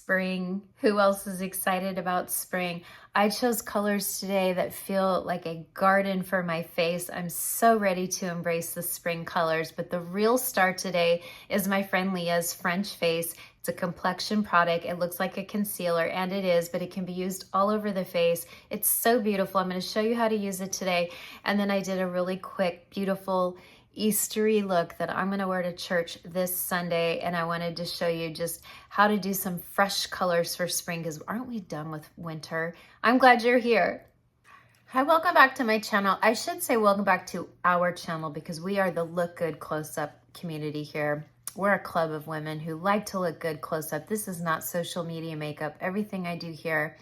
spring. Who else is excited about spring? I chose colors today that feel like a garden for my face. I'm so ready to embrace the spring colors, but the real star today is my friend Leah's French Face. It's a complexion product. It looks like a concealer, and it is, but it can be used all over the face. It's so beautiful. I'm going to show you how to use it today. And then I did a really quick, beautiful Eastery look that I'm going to wear to church this Sunday, and I wanted to show you just how to do some fresh colors for spring, because aren't we done with winter? I'm glad you're here. Hi, welcome back to my channel. I should say welcome back to our channel, because we are the Look Good Close-Up community here. We're a club of women who like to look good close up. This is not social media makeup. Everything I do here,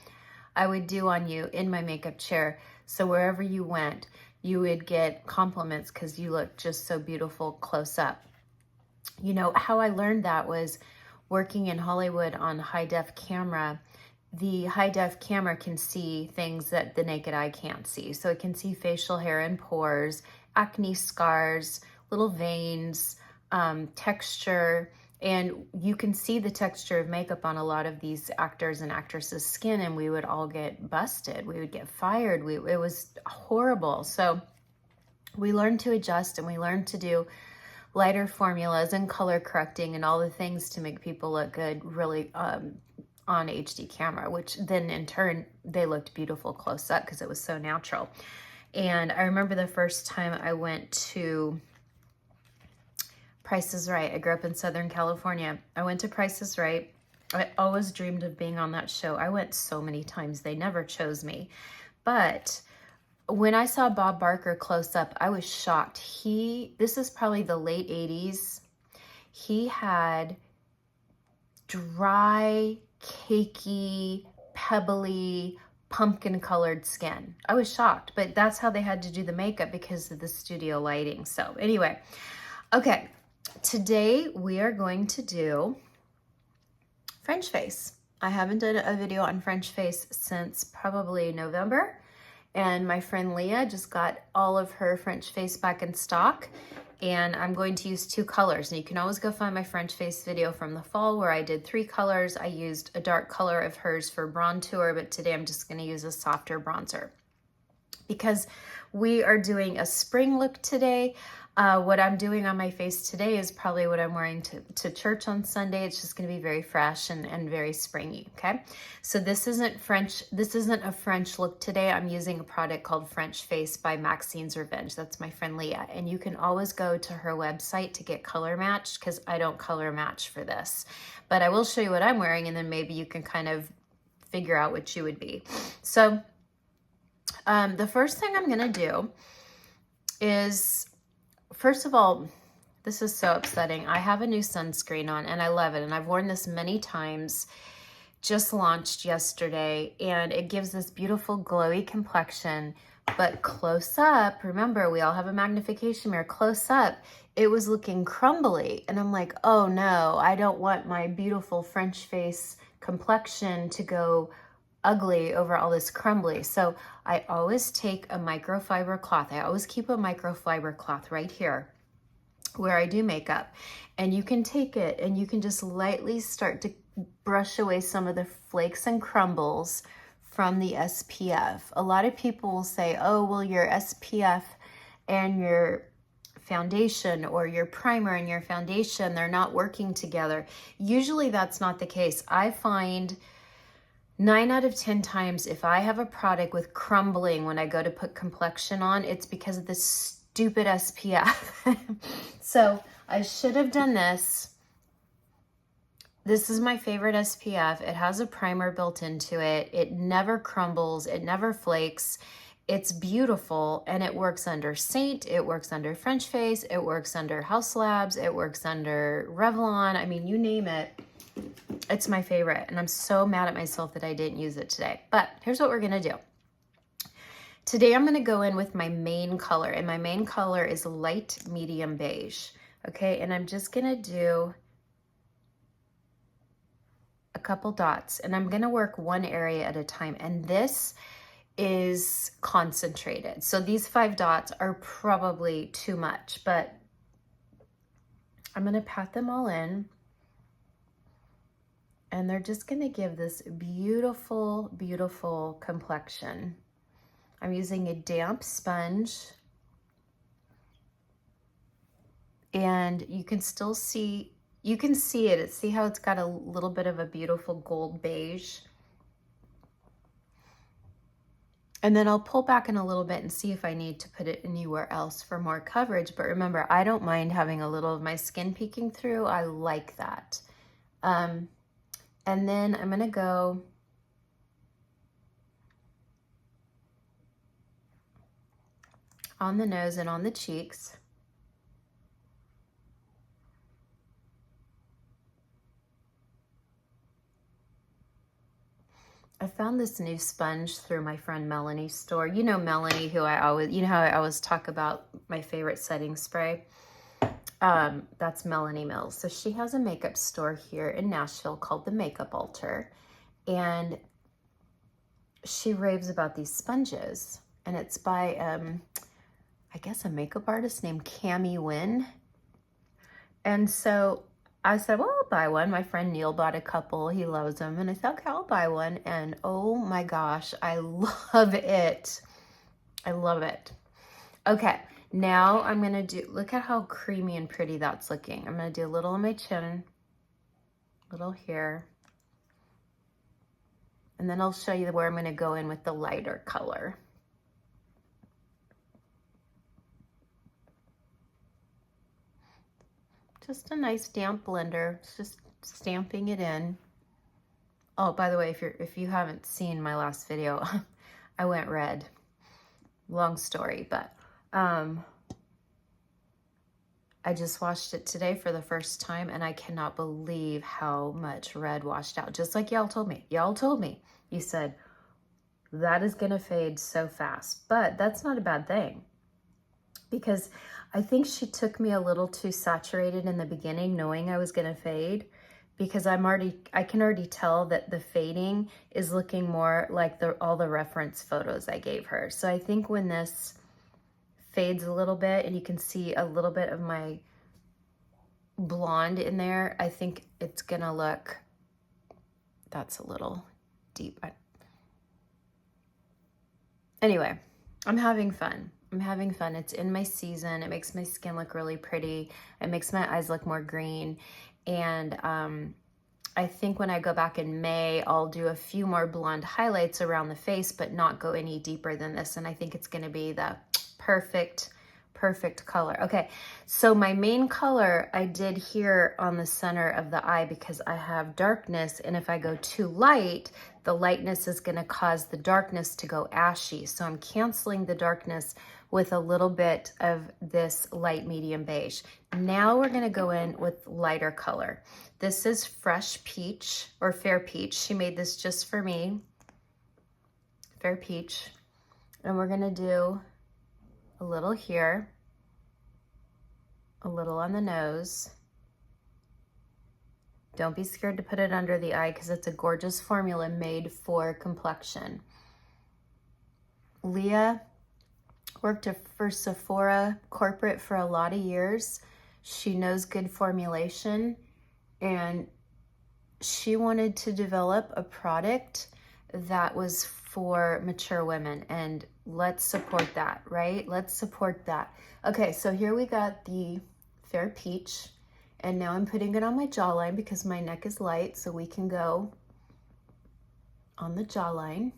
I would do on you in my makeup chair. So wherever you went, you would get compliments because you look just so beautiful close up. You know, how I learned that was working in Hollywood on high-def camera. The high-def camera can see things that the naked eye can't see. So it can see facial hair and pores, acne scars, little veins, texture, and you can see the texture of makeup on a lot of these actors and actresses' skin, and we would all get busted. We would get fired. It was horrible. So we learned to adjust, and we learned to do lighter formulas and color correcting and all the things to make people look good really on HD camera, which then in turn, they looked beautiful close up because it was so natural. And I remember the first time I went to Price is Right. I grew up in Southern California. I went to Price is Right. I always dreamed of being on that show. I went so many times. They never chose me. But when I saw Bob Barker close up, I was shocked. This is probably the late 80s. He had dry, cakey, pebbly, pumpkin colored skin. I was shocked, but that's how they had to do the makeup because of the studio lighting. So anyway, okay. Today we are going to do French face. I haven't done a video on French face since probably November, and my friend Leah just got all of her French face back in stock, and I'm going to use 2 colors. And you can always go find my French face video from the fall where I did 3 colors. I used a dark color of hers for bronzer, but today I'm just going to use a softer bronzer because we are doing a spring look today. What I'm doing on my face today is probably what I'm wearing to church on Sunday. It's just going to be very fresh and very springy, okay? So this isn't a French look today. I'm using a product called French Face by Maxine's Revenge. That's my friend Leah. And you can always go to her website to get color matched because I don't color match for this. But I will show you what I'm wearing, and then maybe you can kind of figure out what you would be. So the first thing I'm going to do is, first of all, this is so upsetting. I have a new sunscreen on and I love it. And I've worn this many times, just launched yesterday, and it gives this beautiful glowy complexion. But close up, remember, we all have a magnification mirror. Close up, it was looking crumbly. And I'm like, oh no, I don't want my beautiful French face complexion to go ugly over all this crumbly. So I always take a microfiber cloth. I always keep a microfiber cloth right here where I do makeup. And you can take it and you can just lightly start to brush away some of the flakes and crumbles from the SPF. A lot of people will say, oh, well, your SPF and your foundation or your primer and your foundation, they're not working together. Usually that's not the case. I find 9 out of 10 times, if I have a product with crumbling when I go to put complexion on, it's because of this stupid SPF. So I should have done this. This is my favorite SPF. It has a primer built into it. It never crumbles. It never flakes. It's beautiful, and it works under Saint. It works under French Face. It works under House Labs. It works under Revlon. I mean, you name it. It's my favorite, and I'm so mad at myself that I didn't use it today. But here's what we're gonna do. Today I'm gonna go in with my main color, and my main color is light medium beige, okay? And I'm just gonna do a couple dots, and I'm gonna work one area at a time, and this is concentrated. So these 5 dots are probably too much, but I'm gonna pat them all in. And they're just gonna give this beautiful, beautiful complexion. I'm using a damp sponge. And you can still see, you can see it. See how it's got a little bit of a beautiful gold beige? And then I'll pull back in a little bit and see if I need to put it anywhere else for more coverage. But remember, I don't mind having a little of my skin peeking through. I like that. And then I'm gonna go on the nose and on the cheeks. I found this new sponge through my friend Melanie's store. You know Melanie, who I always, you know how I always talk about my favorite setting spray? That's Melanie Mills. So she has a makeup store here in Nashville called The Makeup Altar. And she raves about these sponges. And it's by, I guess, a makeup artist named Cami Wynn. And so I said, well, I'll buy one. My friend Neil bought a couple. He loves them. And I said, okay, I'll buy one. And oh my gosh, I love it. I love it. Okay, now I'm going to do, look at how creamy and pretty that's looking. I'm going to do a little on my chin, a little here. And then I'll show you where I'm going to go in with the lighter color. Just a nice damp blender. It's just stamping it in. Oh, by the way, if you haven't seen my last video, I went red. Long story, but I just washed it today for the first time, and I cannot believe how much red washed out. Just like y'all told me. Y'all told me. You said, that is gonna fade so fast. But that's not a bad thing, because I think she took me a little too saturated in the beginning, knowing I was gonna fade, because I can already tell that the fading is looking more like all the reference photos I gave her. So I think when this fades a little bit and you can see a little bit of my blonde in there, I think it's gonna look, that's a little deep. Anyway, I'm having fun. I'm having fun. It's in my season. It makes my skin look really pretty. It makes my eyes look more green. And I think when I go back in May, I'll do a few more blonde highlights around the face, but not go any deeper than this. And I think it's gonna be the perfect color. Okay, so my main color I did here on the center of the eye because I have darkness, and if I go too light, the lightness is gonna cause the darkness to go ashy. So I'm canceling the darkness with a little bit of this light medium beige. Now we're gonna go in with lighter color. This is Fresh Peach, or Fair Peach. She made this just for me. Fair Peach. And we're gonna do a little here, a little on the nose. Don't be scared to put it under the eye because it's a gorgeous formula made for complexion. Leah worked for Sephora corporate for a lot of years. She knows good formulation, and she wanted to develop a product that was for mature women, and let's support that, right? Let's support that. Okay, so here we got the Fair Peach, and now I'm putting it on my jawline because my neck is light, so we can go on the jawline.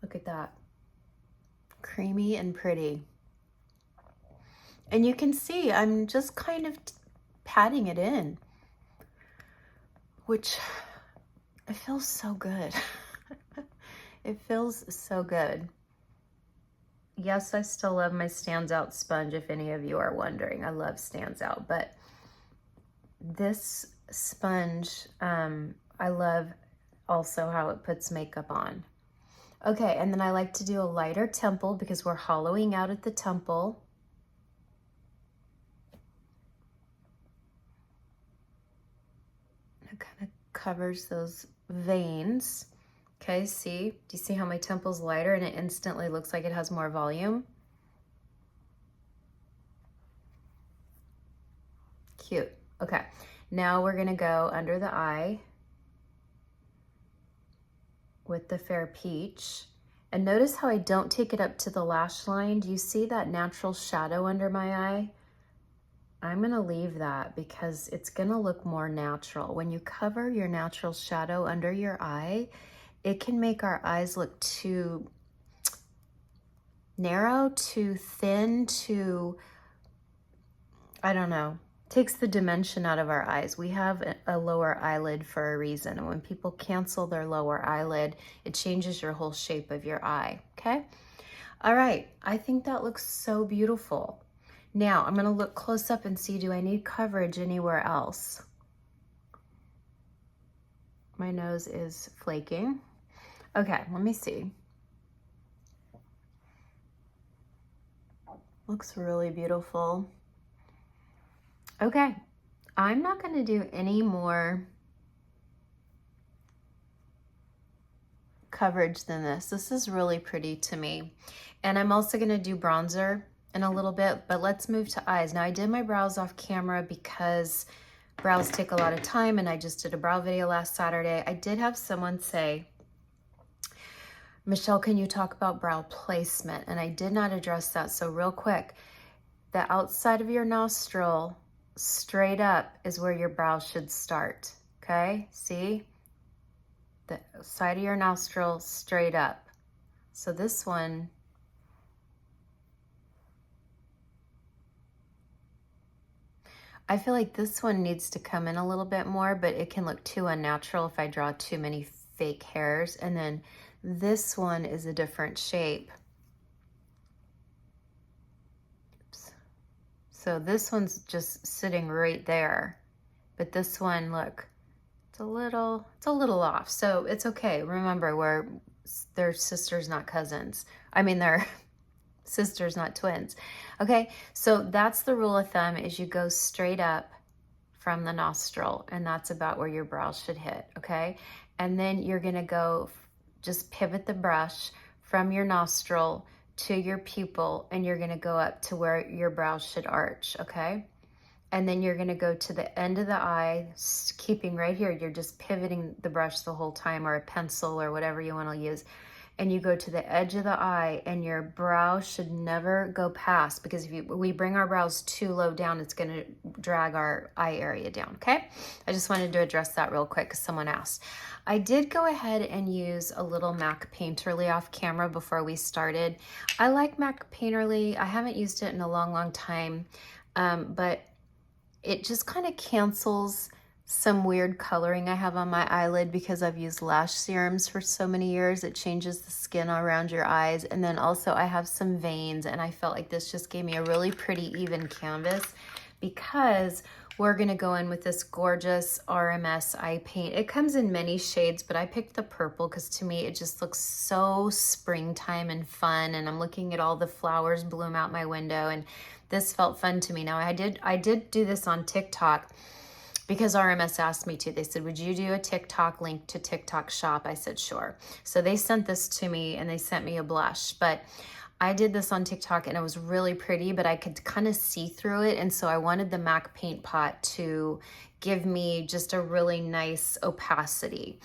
Look at that. Creamy and pretty. And you can see I'm just kind of patting it in, which it feels so good. It feels so good. Yes, I still love my Stands Out sponge, if any of you are wondering. I love Stands Out, but this sponge, I love also how it puts makeup on. Okay, and then I like to do a lighter temple because we're hollowing out at the temple. It kind of covers those veins. Okay, see? Do you see how my temple's lighter and it instantly looks like it has more volume? Cute. Okay, now we're gonna go under the eye with the Fair Peach. And notice how I don't take it up to the lash line. Do you see that natural shadow under my eye? I'm gonna leave that because it's gonna look more natural. When you cover your natural shadow under your eye, it can make our eyes look too narrow, too thin, too, I don't know, takes the dimension out of our eyes. We have a lower eyelid for a reason. And when people cancel their lower eyelid, it changes your whole shape of your eye, okay? All right, I think that looks so beautiful. Now I'm gonna look close up and see, do I need coverage anywhere else? My nose is flaking. Okay, let me see. Looks really beautiful. Okay, I'm not gonna do any more coverage than this. This is really pretty to me. And I'm also gonna do bronzer in a little bit, but let's move to eyes. Now I did my brows off camera because brows take a lot of time, and I just did a brow video last Saturday. I did have someone say, Michelle, can you talk about brow placement? And I did not address that. So real quick, the outside of your nostril straight up is where your brow should start, okay? See? The side of your nostril straight up. So this one, I feel like this one needs to come in a little bit more, but it can look too unnatural if I draw too many fake hairs. And then this one is a different shape. Oops. So this one's just sitting right there, but this one, look, it's a little off. So it's okay. Remember, they're sisters, not cousins. I mean, they're sisters, not twins. Okay, so that's the rule of thumb, is you go straight up from the nostril, and that's about where your brows should hit, okay? And then you're gonna go, just pivot the brush from your nostril to your pupil, and you're gonna go up to where your brows should arch, okay? And then you're gonna go to the end of the eye, keeping right here. You're just pivoting the brush the whole time, or a pencil, or whatever you wanna use. And you go to the edge of the eye, and your brow should never go past, because if we bring our brows too low down, it's gonna drag our eye area down, okay? I just wanted to address that real quick because someone asked. I did go ahead and use a little MAC Painterly off camera before we started. I like MAC Painterly. I haven't used it in a long, long time, but it just kind of cancels some weird coloring I have on my eyelid because I've used lash serums for so many years. It changes the skin around your eyes. And then also I have some veins, and I felt like this just gave me a really pretty even canvas, because we're gonna go in with this gorgeous RMS eye paint. It comes in many shades, but I picked the purple because to me it just looks so springtime and fun, and I'm looking at all the flowers bloom out my window, and this felt fun to me. Now I did do this on TikTok because RMS asked me to. They said, would you do a TikTok link to TikTok shop? I said, sure. So they sent this to me, and they sent me a blush, but I did this on TikTok, and it was really pretty, but I could kind of see through it. And so I wanted the MAC paint pot to give me just a really nice opacity.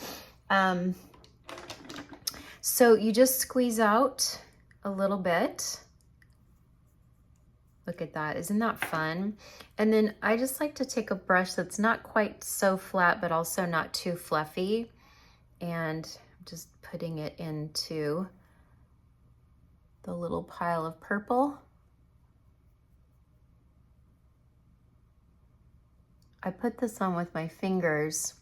So you just squeeze out a little bit. Look at that, isn't that fun? And then I just like to take a brush that's not quite so flat, but also not too fluffy, and just putting it into the little pile of purple. I put this on with my fingers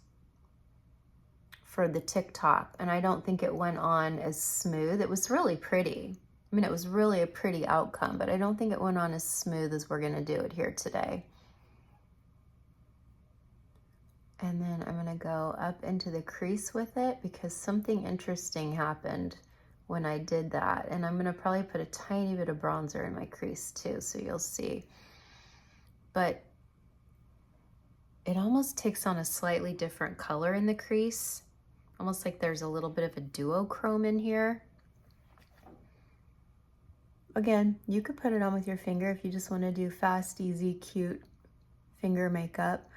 for the TikTok, and I don't think it went on as smooth. It was really pretty. I mean, it was really a pretty outcome, but I don't think it went on as smooth as we're gonna do it here today. And then I'm gonna go up into the crease with it, because something interesting happened when I did that. And I'm gonna probably put a tiny bit of bronzer in my crease too, so you'll see. But it almost takes on a slightly different color in the crease, almost like there's a little bit of a duochrome in here. Again, you could put it on with your finger if you just want to do fast, easy, cute finger makeup.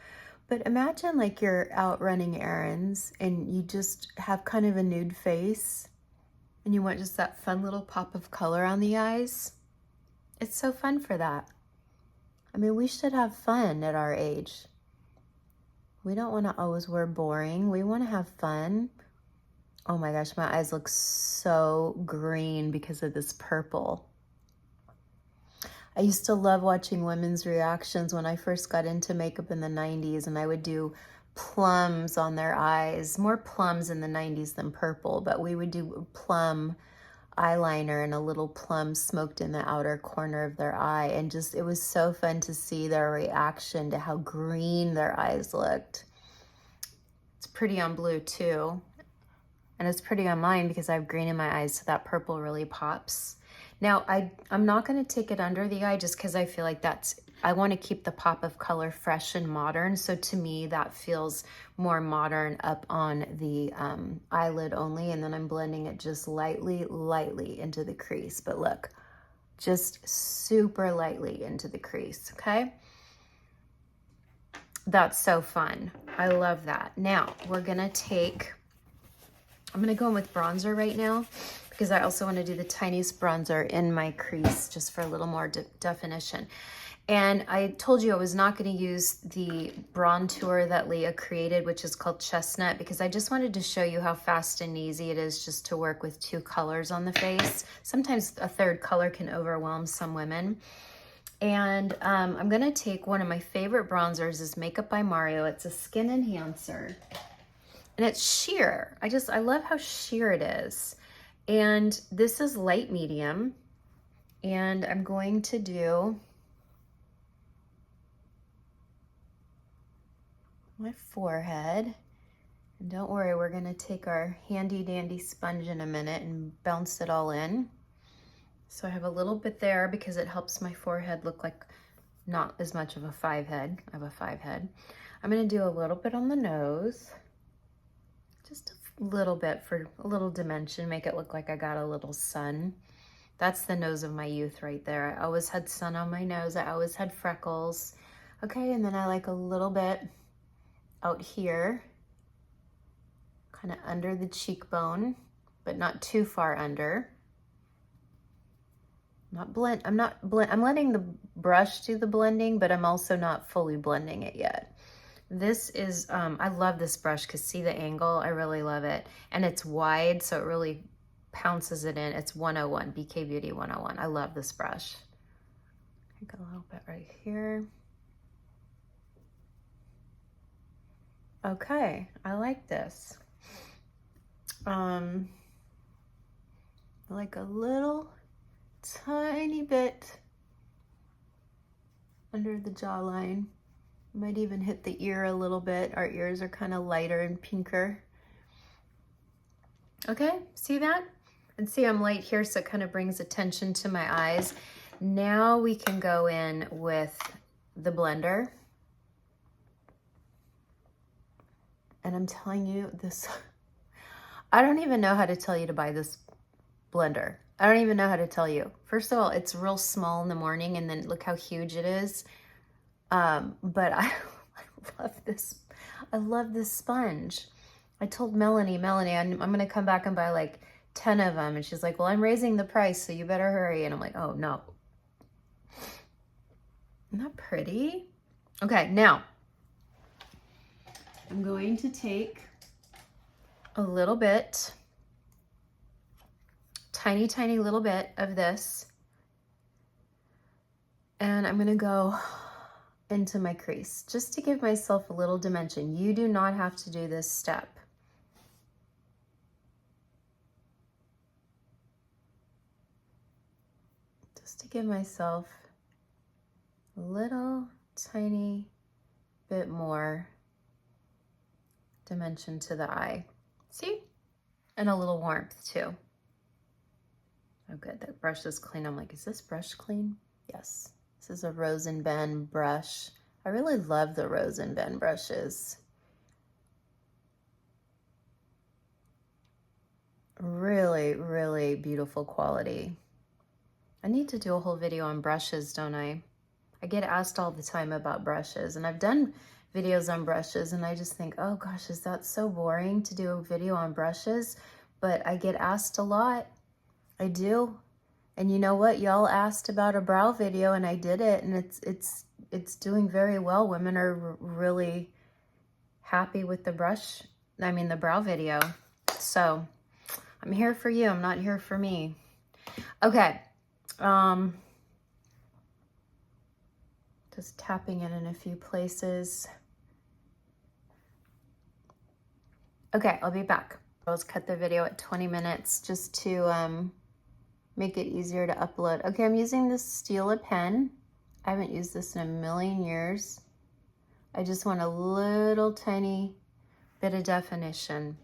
But imagine like you're out running errands and you just have kind of a nude face and you want just that fun little pop of color on the eyes. It's so fun for that. I mean, we should have fun at our age. We don't want to always wear boring. We want to have fun. Oh my gosh, my eyes look so green because of this purple. I used to love watching women's reactions when I first got into makeup in the 90s, and I would do plums on their eyes. More plums in the 90s than purple, but we would do plum eyeliner and a little plum smoked in the outer corner of their eye. And just, it was so fun to see their reaction to how green their eyes looked. It's pretty on blue too. And it's pretty on mine because I have green in my eyes, so that purple really pops. Now, I'm not going to take it under the eye just because I feel like I want to keep the pop of color fresh and modern. So to me, that feels more modern up on the eyelid only. And then I'm blending it just lightly into the crease. But look, just super lightly into the crease, okay? That's so fun. I love that. Now, we're going to take... I'm going to go in with bronzer right now because I also want to do the tiniest bronzer in my crease just for a little more definition. And I told you I was not going to use the bronzer that Leah created, which is called Chestnut, because I just wanted to show you how fast and easy it is just to work with 2 colors on the face. Sometimes a 3rd color can overwhelm some women. And I'm going to take one of my favorite bronzers, is Makeup by Mario. It's a skin enhancer. And it's sheer. I love how sheer it is. And this is light medium. And I'm going to do my forehead. And don't worry, we're gonna take our handy dandy sponge in a minute and bounce it all in. So I have a little bit there because it helps my forehead look like not as much of a 5 head. I have a 5 head. I'm gonna do a little bit on the nose. Just a little bit for a little dimension, make it look like I got a little sun. That's the nose of my youth right there. I always had sun on my nose. I always had freckles. Okay, and then I like a little bit out here, kind of under the cheekbone, but not too far under. I'm letting the brush do the blending, but I'm also not fully blending it yet. This is, I love this brush because see the angle? I really love it. And it's wide, so it really pounces it in. It's 101, BK Beauty 101. I love this brush. Take a little bit right here. Okay, I like this. I like a little tiny bit under the jawline. Might even hit the ear a little bit. Our ears are kind of lighter and pinker. Okay, see that? And see I'm light here, so it kind of brings attention to my eyes. Now we can go in with the blender. And I'm telling you this, I don't even know how to tell you to buy this blender. I don't even know how to tell you. First of all, it's real small in the morning, and then look how huge it is. But I love this. I love this sponge. I told Melanie, I'm gonna come back and buy like 10 of them. And she's like, well, I'm raising the price, so you better hurry. And I'm like, oh no. Isn't that pretty? Okay, now I'm going to take a little bit, tiny little bit of this, and I'm gonna go into my crease just to give myself a little dimension. You do not have to do this step. Just to give myself a little tiny bit more dimension to the eye. See? And a little warmth too. Oh good, that brush is clean. I'm like, is this brush clean? Yes. This is a Rose and Ben brush. I really love the Rose and Ben brushes. Really, really beautiful quality. I need to do a whole video on brushes, don't I? I get asked all the time about brushes, and I've done videos on brushes, and I just think, oh gosh, is that so boring to do a video on brushes? But I get asked a lot. I do. And you know what? Y'all asked about a brow video, and I did it, and it's doing very well. Women are really happy with the the brow video. So I'm here for you. I'm not here for me. Okay. Just tapping it in a few places. Okay, I'll be back. I'll just cut the video at 20 minutes just to make it easier to upload. Okay, I'm using this Stila pen. I haven't used this in a million years. I just want a little tiny bit of definition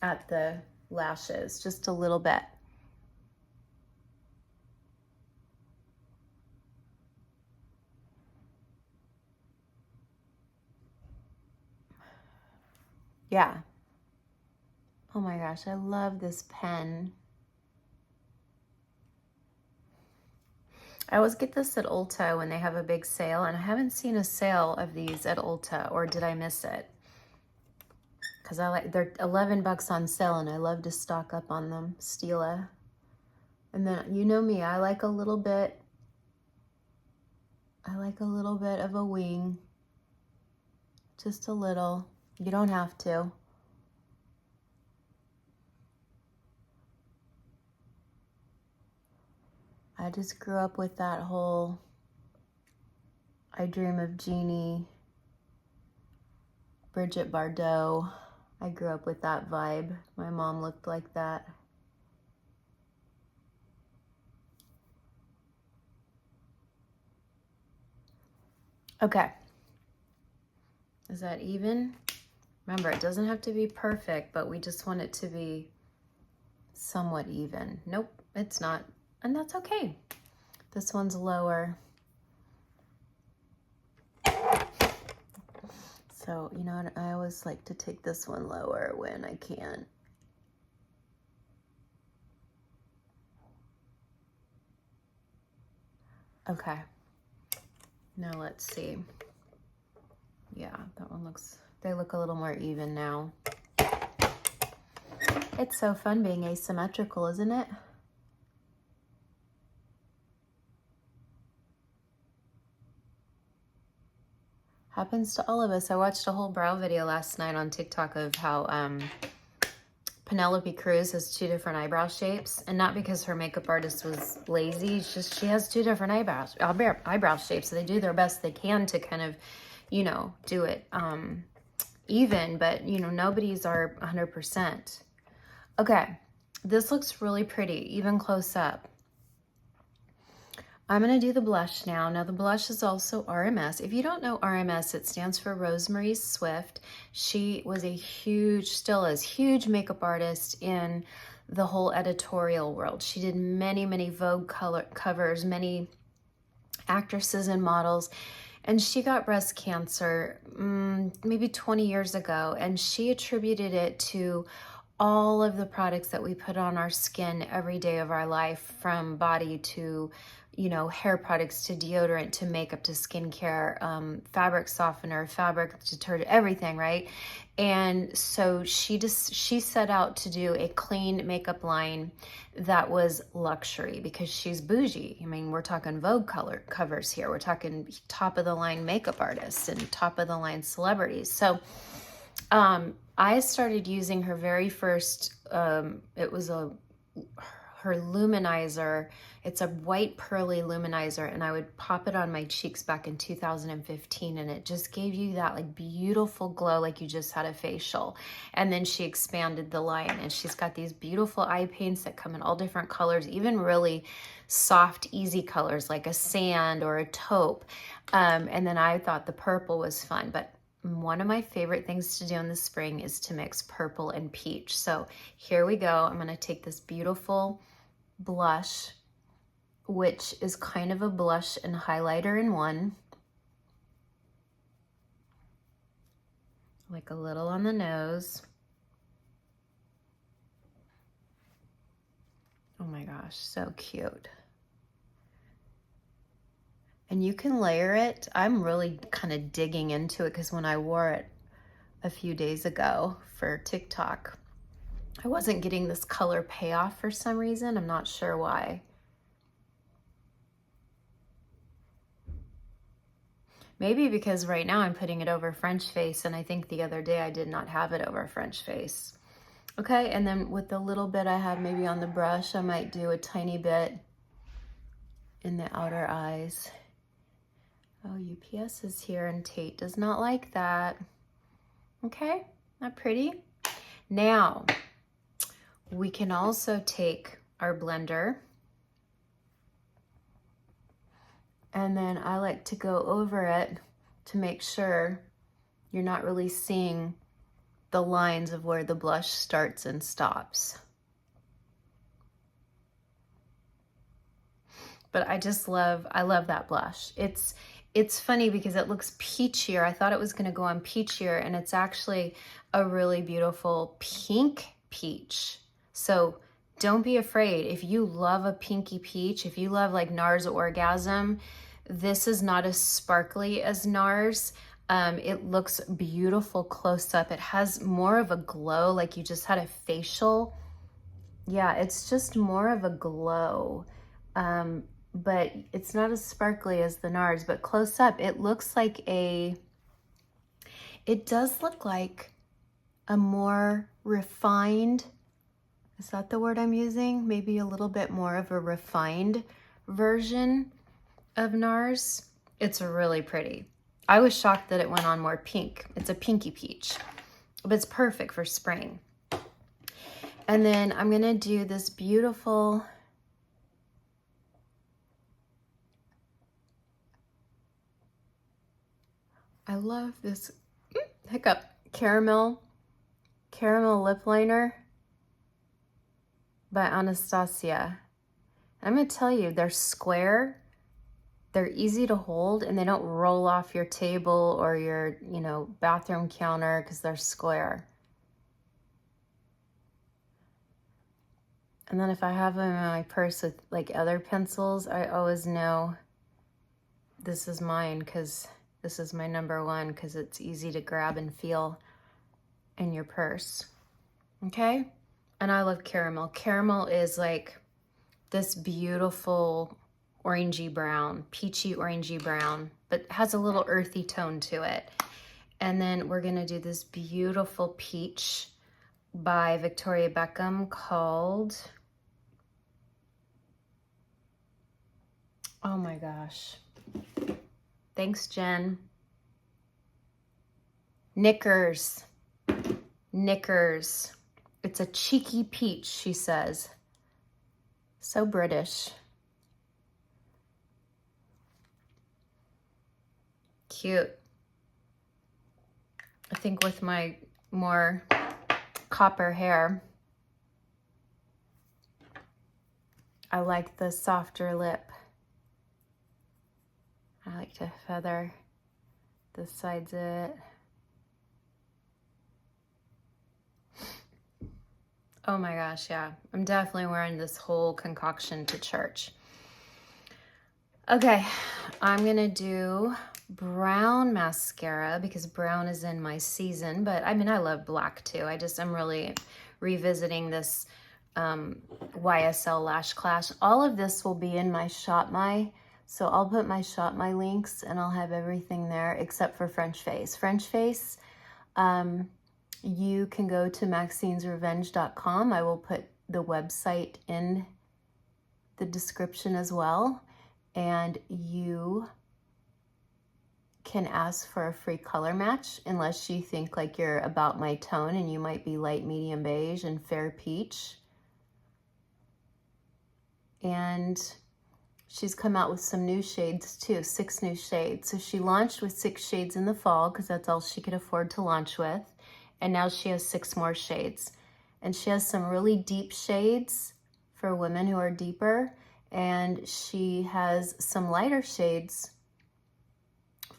at the lashes, just a little bit. Yeah. Oh my gosh, I love this pen. I always get this at Ulta when they have a big sale, and I haven't seen a sale of these at Ulta, or did I miss it? Because they're 11 bucks on sale, and I love to stock up on them. Stila. And then, you know me, I like a little bit of a wing. Just a little. You don't have to. I just grew up with that whole I Dream of Jeannie, Bridget Bardot. I grew up with that vibe. My mom looked like that. Okay. Is that even? Remember, it doesn't have to be perfect, but we just want it to be somewhat even. Nope, it's not. And that's okay. This one's lower. So, you know what? I always like to take this one lower when I can. Okay. Now let's see. Yeah, that one looks, they look a little more even now. It's so fun being asymmetrical, isn't it? Happens to all of us. I watched a whole brow video last night on TikTok of how Penelope Cruz has 2 different eyebrow shapes, and not because her makeup artist was lazy, it's just she has 2 different eyebrow shapes, so they do their best they can to kind of, you know, do it even, but you know, nobody's are 100%. Okay, this looks really pretty, even close up. I'm going to do the blush now. Now the blush is also RMS. If you don't know RMS, it stands for Rosemarie Swift. She was a huge, still is, huge makeup artist in the whole editorial world. She did many, many Vogue covers, many actresses and models. And she got breast cancer maybe 20 years ago, and she attributed it to all of the products that we put on our skin every day of our life, from body to, you know, hair products to deodorant to makeup to skincare, fabric softener, fabric detergent, everything, right? And so she set out to do a clean makeup line that was luxury, because she's bougie. I mean, we're talking Vogue covers here. We're talking top of the line makeup artists and top of the line celebrities. So I started using her very first, it was her luminizer. It's a white pearly luminizer, and I would pop it on my cheeks back in 2015, and it just gave you that like beautiful glow, like you just had a facial. And then she expanded the line, and she's got these beautiful eye paints that come in all different colors, even really soft, easy colors like a sand or a taupe. And then I thought the purple was fun, but one of my favorite things to do in the spring is to mix purple and peach. So here we go. I'm going to take this beautiful blush, which is kind of a blush and highlighter in one. Like a little on the nose. Oh my gosh, so cute. And you can layer it. I'm really kind of digging into it because when I wore it a few days ago for TikTok, I wasn't getting this color payoff for some reason. I'm not sure why. Maybe because right now I'm putting it over French face, and I think the other day I did not have it over French face. Okay, and then with the little bit I have maybe on the brush, I might do a tiny bit in the outer eyes. Oh, UPS is here and Tate does not like that. Okay, not pretty. Now, we can also take our blender, and then I like to go over it to make sure you're not really seeing the lines of where the blush starts and stops. But I love that blush. It's funny because it looks peachier. I thought it was gonna go on peachier, and it's actually a really beautiful pink peach. So don't be afraid. If you love a pinky peach, if you love like NARS Orgasm, this is not as sparkly as NARS. It looks beautiful close up. It has more of a glow, like you just had a facial. Yeah, it's just more of a glow. But it's not as sparkly as the NARS, but close up, it looks like it does look like a more refined, is that the word I'm using? Maybe a little bit more of a refined version of NARS. It's really pretty. I was shocked that it went on more pink. It's a pinky peach, but it's perfect for spring. And then I'm gonna do this beautiful, I love this hiccup, caramel lip liner by Anastasia. I'm gonna tell you, they're square, they're easy to hold, and they don't roll off your table or your, bathroom counter because they're square. And then if I have them in my purse with like other pencils, I always know this is mine because this is my #1 because it's easy to grab and feel in your purse. Okay? And I love caramel. Caramel is like this beautiful orangey brown, peachy orangey brown, but has a little earthy tone to it. And then we're gonna do this beautiful peach by Victoria Beckham called, oh my gosh. Thanks, Jen. Knickers. Knickers. It's a cheeky peach, she says. So British. Cute. I think with my more copper hair, I like the softer lip. I like to feather the sides of it. Oh my gosh, yeah. I'm definitely wearing this whole concoction to church. Okay, I'm gonna do brown mascara because brown is in my season, but I mean, I love black too. I'm really revisiting this YSL Lash Clash. All of this will be in my Shop My, so I'll put my Shop My links and I'll have everything there except for French Face. French Face, you can go to maxinesrevenge.com. I will put the website in the description as well. And you can ask for a free color match unless you think like you're about my tone and you might be light, medium beige and fair peach. And she's come out with some new shades too, 6 new shades. So she launched with 6 shades in the fall because that's all she could afford to launch with. And now she has 6 more shades. And she has some really deep shades for women who are deeper. And she has some lighter shades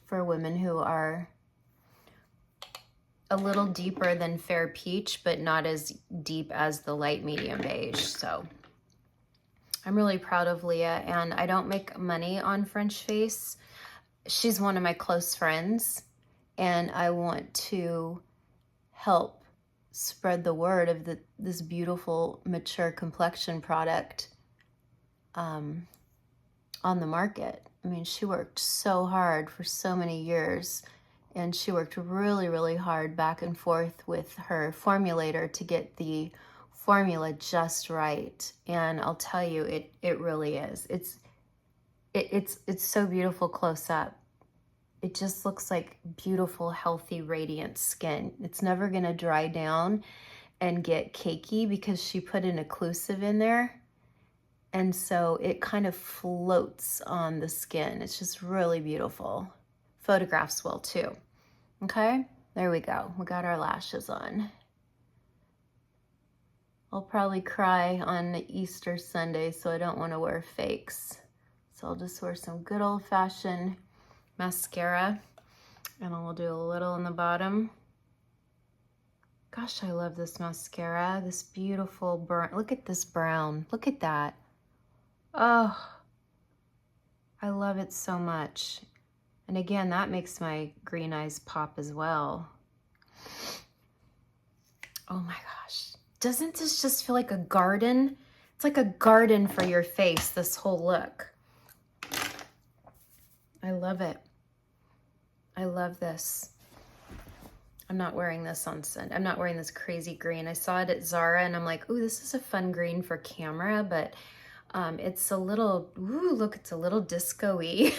for women who are a little deeper than fair peach, but not as deep as the light medium beige. So I'm really proud of Leah, and I don't make money on French face. She's one of my close friends, and I want to help spread the word of this beautiful mature complexion product on the market. I mean, she worked so hard for so many years, and she worked really, really hard back and forth with her formulator to get the formula just right. And I'll tell you, it really is. It's so beautiful close up. It just looks like beautiful, healthy, radiant skin. It's never gonna dry down and get cakey because she put an occlusive in there. And so it kind of floats on the skin. It's just really beautiful. Photographs will too. Okay, there we go. We got our lashes on. I'll probably cry on Easter Sunday, so I don't want to wear fakes. So I'll just wear some good old-fashioned mascara, and I'll do a little on the bottom. Gosh, I love this mascara. This beautiful brown. Look at this brown. Look at that. Oh, I love it so much. And again, that makes my green eyes pop as well. Oh my gosh. Doesn't this just feel like a garden? It's like a garden for your face, this whole look. I love it. I love this. I'm not wearing this on Sunday. I'm not wearing this crazy green. I saw it at Zara and I'm like, ooh, this is a fun green for camera, but it's a little, ooh, look, it's a little disco-y.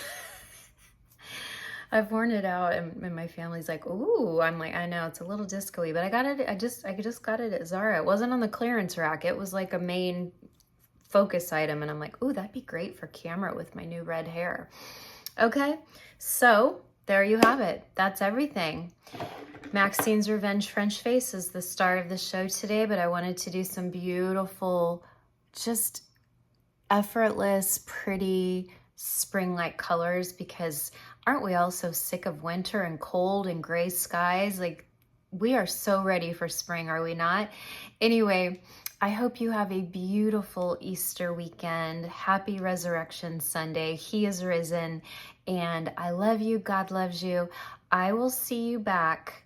I've worn it out and my family's like, ooh, I'm like, I know it's a little disco-y, but I got it, I just got it at Zara. It wasn't on the clearance rack. It was like a main focus item. And I'm like, ooh, that'd be great for camera with my new red hair. Okay, so there you have it. That's everything. Maxine's Revenge French Face is the star of the show today, but I wanted to do some beautiful, just effortless, pretty spring-like colors, because aren't we all so sick of winter and cold and gray skies? Like, we are so ready for spring, are we not? Anyway, I hope you have a beautiful Easter weekend. Happy Resurrection Sunday. He is risen, and I love you. God loves you. I will see you back.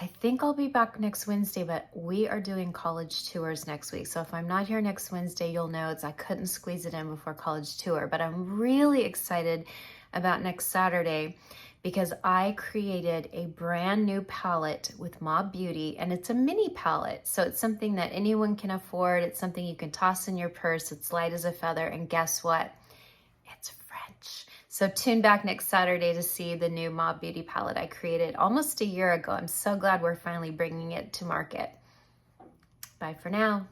I think I'll be back next Wednesday, but we are doing college tours next week. So if I'm not here next Wednesday, you'll know I couldn't squeeze it in before college tour. But I'm really excited about next Saturday because I created a brand new palette with Mob Beauty, and it's a mini palette. So it's something that anyone can afford. It's something you can toss in your purse. It's light as a feather. And guess what? It's French. So tune back next Saturday to see the new Mob Beauty palette I created almost a year ago. I'm so glad we're finally bringing it to market. Bye for now.